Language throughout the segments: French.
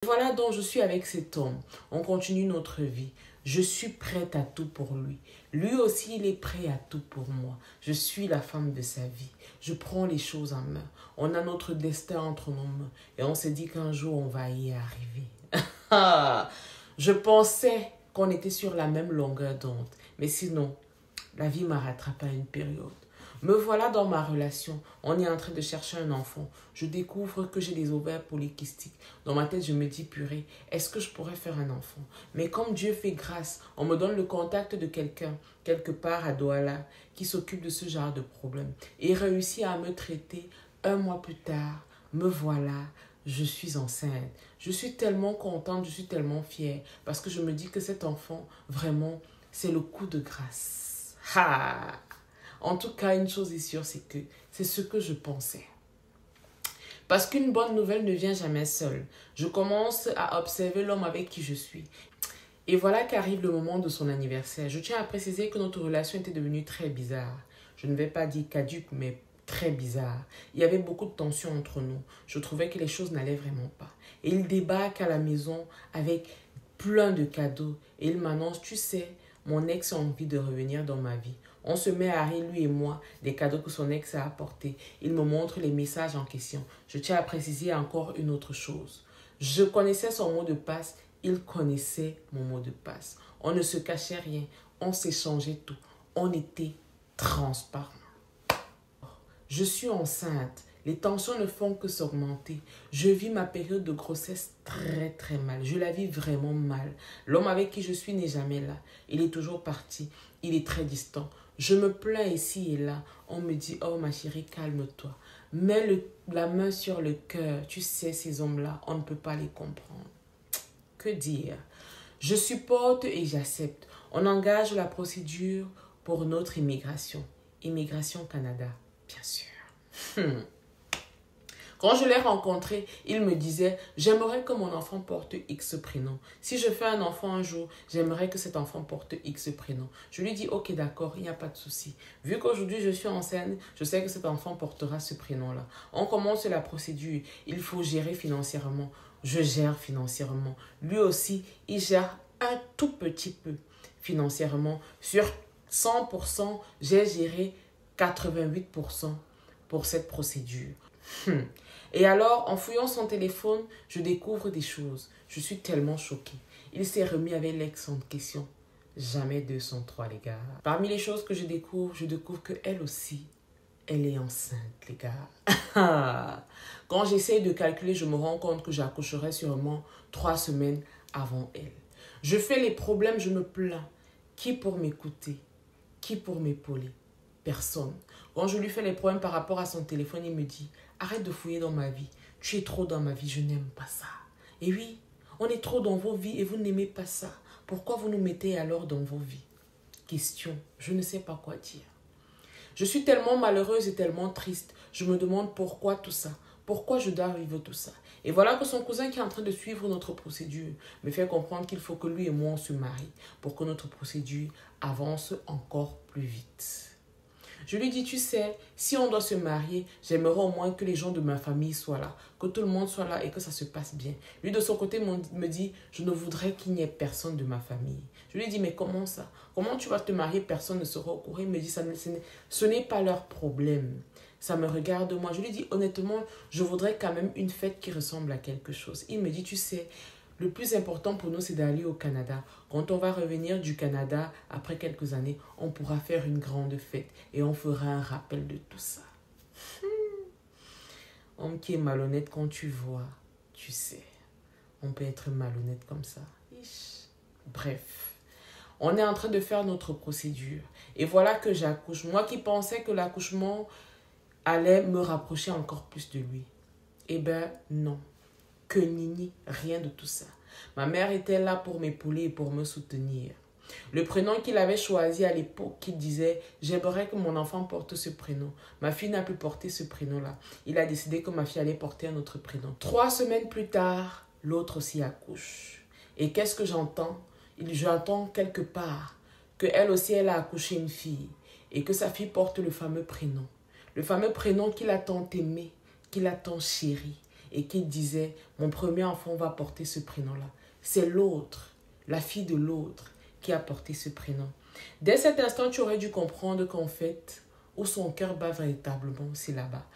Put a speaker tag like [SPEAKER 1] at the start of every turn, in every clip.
[SPEAKER 1] Voilà donc je suis avec cet homme. On continue notre vie. Je suis prête à tout pour lui. Lui aussi, il est prêt à tout pour moi. Je suis la femme de sa vie. Je prends les choses en main. On a notre destin entre nos mains. Et on s'est dit qu'un jour, on va y arriver. Je pensais qu'on était sur la même longueur d'onde. Mais sinon, la vie m'a rattrapé à une période. Me voilà dans ma relation. On est en train de chercher un enfant. Je découvre que j'ai des ovaires polykystiques. Dans ma tête, je me dis, purée, est-ce que je pourrais faire un enfant? Mais comme Dieu fait grâce, on me donne le contact de quelqu'un, quelque part à Douala, qui s'occupe de ce genre de problème. Et réussit à me traiter. Un mois plus tard, me voilà, je suis enceinte. Je suis tellement contente, je suis tellement fière. Parce que je me dis que cet enfant, vraiment, c'est le coup de grâce. Ha! En tout cas, une chose est sûre, c'est que c'est ce que je pensais. Parce qu'une bonne nouvelle ne vient jamais seule. Je commence à observer l'homme avec qui je suis. Et voilà qu'arrive le moment de son anniversaire. Je tiens à préciser que notre relation était devenue très bizarre. Je ne vais pas dire caduque, mais très bizarre. Il y avait beaucoup de tension entre nous. Je trouvais que les choses n'allaient vraiment pas. Et il débarque à la maison avec plein de cadeaux. Et il m'annonce, tu sais, mon ex a envie de revenir dans ma vie. On se met à rire, lui et moi, des cadeaux que son ex a apportés. Il me montre les messages en question. Je tiens à préciser encore une autre chose. Je connaissais son mot de passe, il connaissait mon mot de passe. On ne se cachait rien, on s'échangeait tout. On était transparents. Je suis enceinte. Les tensions ne font que s'augmenter. Je vis ma période de grossesse très très mal. Je la vis vraiment mal. L'homme avec qui je suis n'est jamais là. Il est toujours parti. Il est très distant. Je me plains ici et là. On me dit, oh ma chérie, calme-toi. Mets la main sur le cœur. Tu sais, ces hommes-là, on ne peut pas les comprendre. Que dire? Je supporte et j'accepte. On engage la procédure pour notre immigration. Immigration Canada, bien sûr. Quand je l'ai rencontré, il me disait, j'aimerais que mon enfant porte X prénom. Si je fais un enfant un jour, j'aimerais que cet enfant porte X prénom. Je lui dis, ok, d'accord, il n'y a pas de souci. Vu qu'aujourd'hui je suis enceinte, je sais que cet enfant portera ce prénom-là. On commence la procédure. Il faut gérer financièrement. Je gère financièrement. Lui aussi, il gère un tout petit peu financièrement. Sur 100%, j'ai géré 88% pour cette procédure. Et alors, en fouillant son téléphone, je découvre des choses. Je suis tellement choquée. Il s'est remis avec l'ex en question. Jamais 203, les gars. Parmi les choses que je découvre qu'elle aussi, elle est enceinte, les gars. Quand j'essaie de calculer, je me rends compte que j'accoucherai sûrement 3 semaines avant elle. Je fais les problèmes, je me plains. Qui pour m'écouter? Qui pour m'épauler? Personne. Quand je lui fais les problèmes par rapport à son téléphone, il me dit, arrête de fouiller dans ma vie. Tu es trop dans ma vie, je n'aime pas ça. Et oui, on est trop dans vos vies et vous n'aimez pas ça. Pourquoi vous nous mettez alors dans vos vies? Question, je ne sais pas quoi dire. Je suis tellement malheureuse et tellement triste. Je me demande pourquoi tout ça. Pourquoi je dois vivre tout ça? Et voilà que son cousin qui est en train de suivre notre procédure me fait comprendre qu'il faut que lui et moi on se marie pour que notre procédure avance encore plus vite. Je lui dis, tu sais, si on doit se marier, j'aimerais au moins que les gens de ma famille soient là, que tout le monde soit là et que ça se passe bien. Lui, de son côté, me dit, je ne voudrais qu'il n'y ait personne de ma famille. Je lui dis, mais comment ça? Comment tu vas te marier, personne ne sera au courant? Il me dit, ce n'est pas leur problème. Ça me regarde moi. Je lui dis, honnêtement, je voudrais quand même une fête qui ressemble à quelque chose. Il me dit, tu sais, le plus important pour nous, c'est d'aller au Canada. Quand on va revenir du Canada, après quelques années, on pourra faire une grande fête et on fera un rappel de tout ça. Homme qui est malhonnête quand tu vois, tu sais. On peut être malhonnête comme ça. Bref, on est en train de faire notre procédure. Et voilà que j'accouche. Moi qui pensais que l'accouchement allait me rapprocher encore plus de lui. Eh ben non. Que nini, rien de tout ça. Ma mère était là pour m'épauler et pour me soutenir. Le prénom qu'il avait choisi à l'époque, qu'il disait « J'aimerais que mon enfant porte ce prénom ». Ma fille n'a pu porter ce prénom-là. Il a décidé que ma fille allait porter un autre prénom. 3 semaines plus tard, l'autre aussi accouche. Et qu'est-ce que j'entends? J'entends quelque part qu'elle aussi, elle a accouché une fille et que sa fille porte le fameux prénom. Le fameux prénom qu'il a tant aimé, qu'il a tant chéri. et qui disait, mon premier enfant va porter ce prénom-là. C'est l'autre, la fille de l'autre, qui a porté ce prénom. Dès cet instant, tu aurais dû comprendre qu'en fait, où son cœur bat véritablement, c'est là-bas.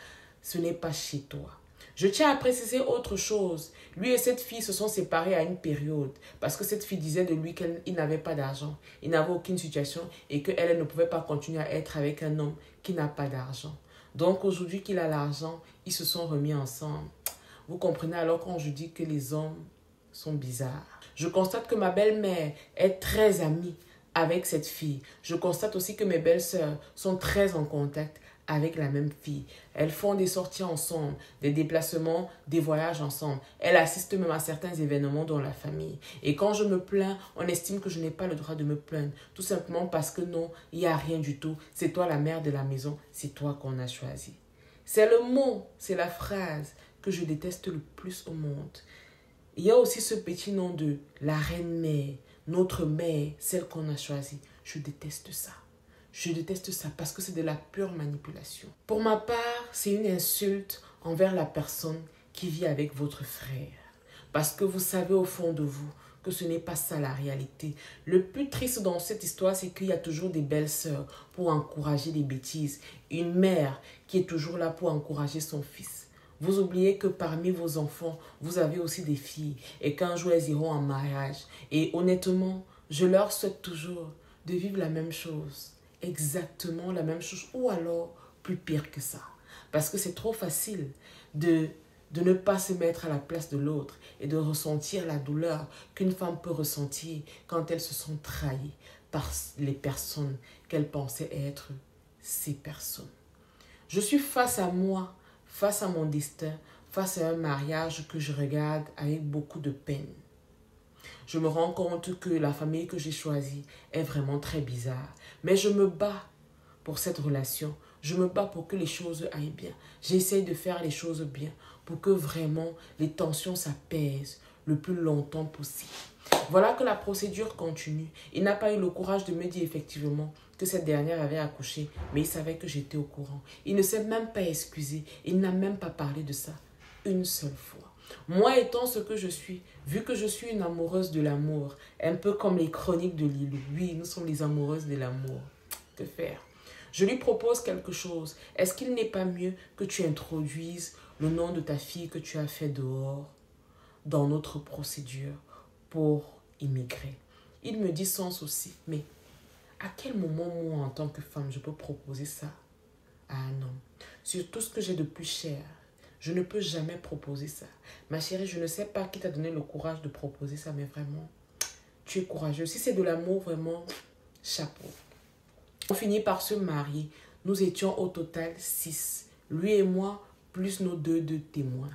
[SPEAKER 1] Ce n'est pas chez toi. Je tiens à préciser autre chose. Lui et cette fille se sont séparés à une période parce que cette fille disait de lui qu'il n'avait pas d'argent, il n'avait aucune situation et qu'elle ne pouvait pas continuer à être avec un homme qui n'a pas d'argent. Donc aujourd'hui qu'il a l'argent, ils se sont remis ensemble. Vous comprenez alors quand je dis que les hommes sont bizarres. Je constate que ma belle-mère est très amie avec cette fille. Je constate aussi que mes belles-sœurs sont très en contact avec la même fille. Elles font des sorties ensemble, des déplacements, des voyages ensemble. Elles assistent même à certains événements dans la famille. Et quand je me plains, on estime que je n'ai pas le droit de me plaindre. Tout simplement parce que non, il n'y a rien du tout. C'est toi la mère de la maison, c'est toi qu'on a choisi. C'est le mot, c'est la phrase que je déteste le plus au monde. Il y a aussi ce petit nom de la reine-mère, notre mère, celle qu'on a choisie. Je déteste ça. Je déteste ça parce que c'est de la pure manipulation. Pour ma part, c'est une insulte envers la personne qui vit avec votre frère. Parce que vous savez au fond de vous que ce n'est pas ça la réalité. Le plus triste dans cette histoire, c'est qu'il y a toujours des belles sœurs pour encourager les bêtises. Une mère qui est toujours là pour encourager son fils. Vous oubliez que parmi vos enfants, vous avez aussi des filles et qu'un jour elles iront en mariage. Et honnêtement, je leur souhaite toujours de vivre la même chose. Exactement la même chose ou alors plus pire que ça. Parce que c'est trop facile de ne pas se mettre à la place de l'autre et de ressentir la douleur qu'une femme peut ressentir quand elle se sent trahie par les personnes qu'elle pensait être ces personnes. Je suis face à moi, face à mon destin, face à un mariage que je regarde avec beaucoup de peine. Je me rends compte que la famille que j'ai choisie est vraiment très bizarre. Mais je me bats pour cette relation. Je me bats pour que les choses aillent bien. J'essaie de faire les choses bien pour que vraiment les tensions s'apaisent le plus longtemps possible. Voilà que la procédure continue. Il n'a pas eu le courage de me dire effectivement que cette dernière avait accouché, mais il savait que j'étais au courant. Il ne s'est même pas excusé. Il n'a même pas parlé de ça une seule fois. Moi étant ce que je suis, vu que je suis une amoureuse de l'amour, un peu comme les chroniques de Lilou. Oui, nous sommes les amoureuses de l'amour. Que faire? Je lui propose quelque chose. Est-ce qu'il n'est pas mieux que tu introduises le nom de ta fille que tu as fait dehors dans notre procédure pour immigrer? Il me dit sans souci. Mais à quel moment, moi, en tant que femme, je peux proposer ça à un homme? Sur tout ce que j'ai de plus cher, je ne peux jamais proposer ça. Ma chérie, je ne sais pas qui t'a donné le courage de proposer ça, mais vraiment, tu es courageuse. Si c'est de l'amour, vraiment, chapeau. On finit par se marier. Nous étions au total 6. Lui et moi, plus nos deux témoins.